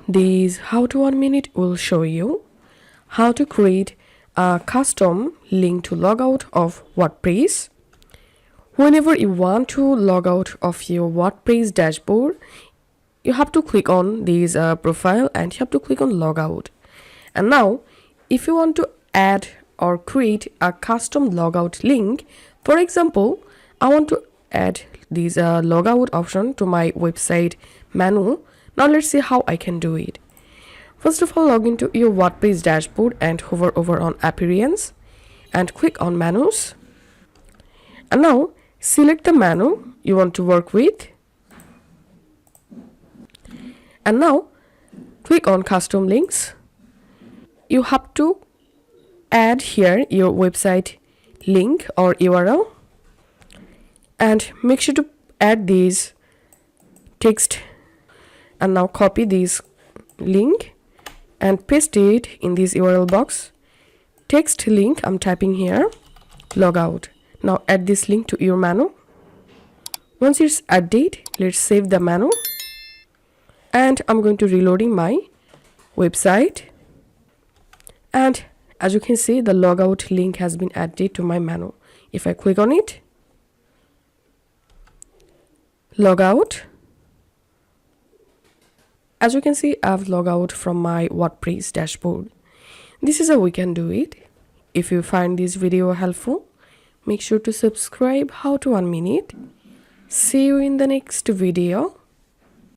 this How to 1 Minute will show you how to create a custom link to log out of WordPress. Whenever you want to log out of your WordPress dashboard, you have to click on this profile and you have to click on logout. And now if you want to add or create a custom logout link, for example, I want to add this logout option to my website menu. Now let's see how I can do it. First of all, log into your WordPress dashboard and hover over on appearance and click on menus. And now select the menu you want to work with. And now click on custom links. You have to add here your website link or URL and make sure to add this text. And now copy this link and paste it in this URL box. Text link I'm typing here, logout. Now add this link to your menu. Once it's added, let's save the menu. And I'm going to reloading my website. And as you can see, the logout link has been added to my menu. If I click on it, logout. As you can see, I've logged out from my WordPress dashboard. This is how we can do it. If you find this video helpful, make sure to subscribe How to 1 Minute. See you in the next video.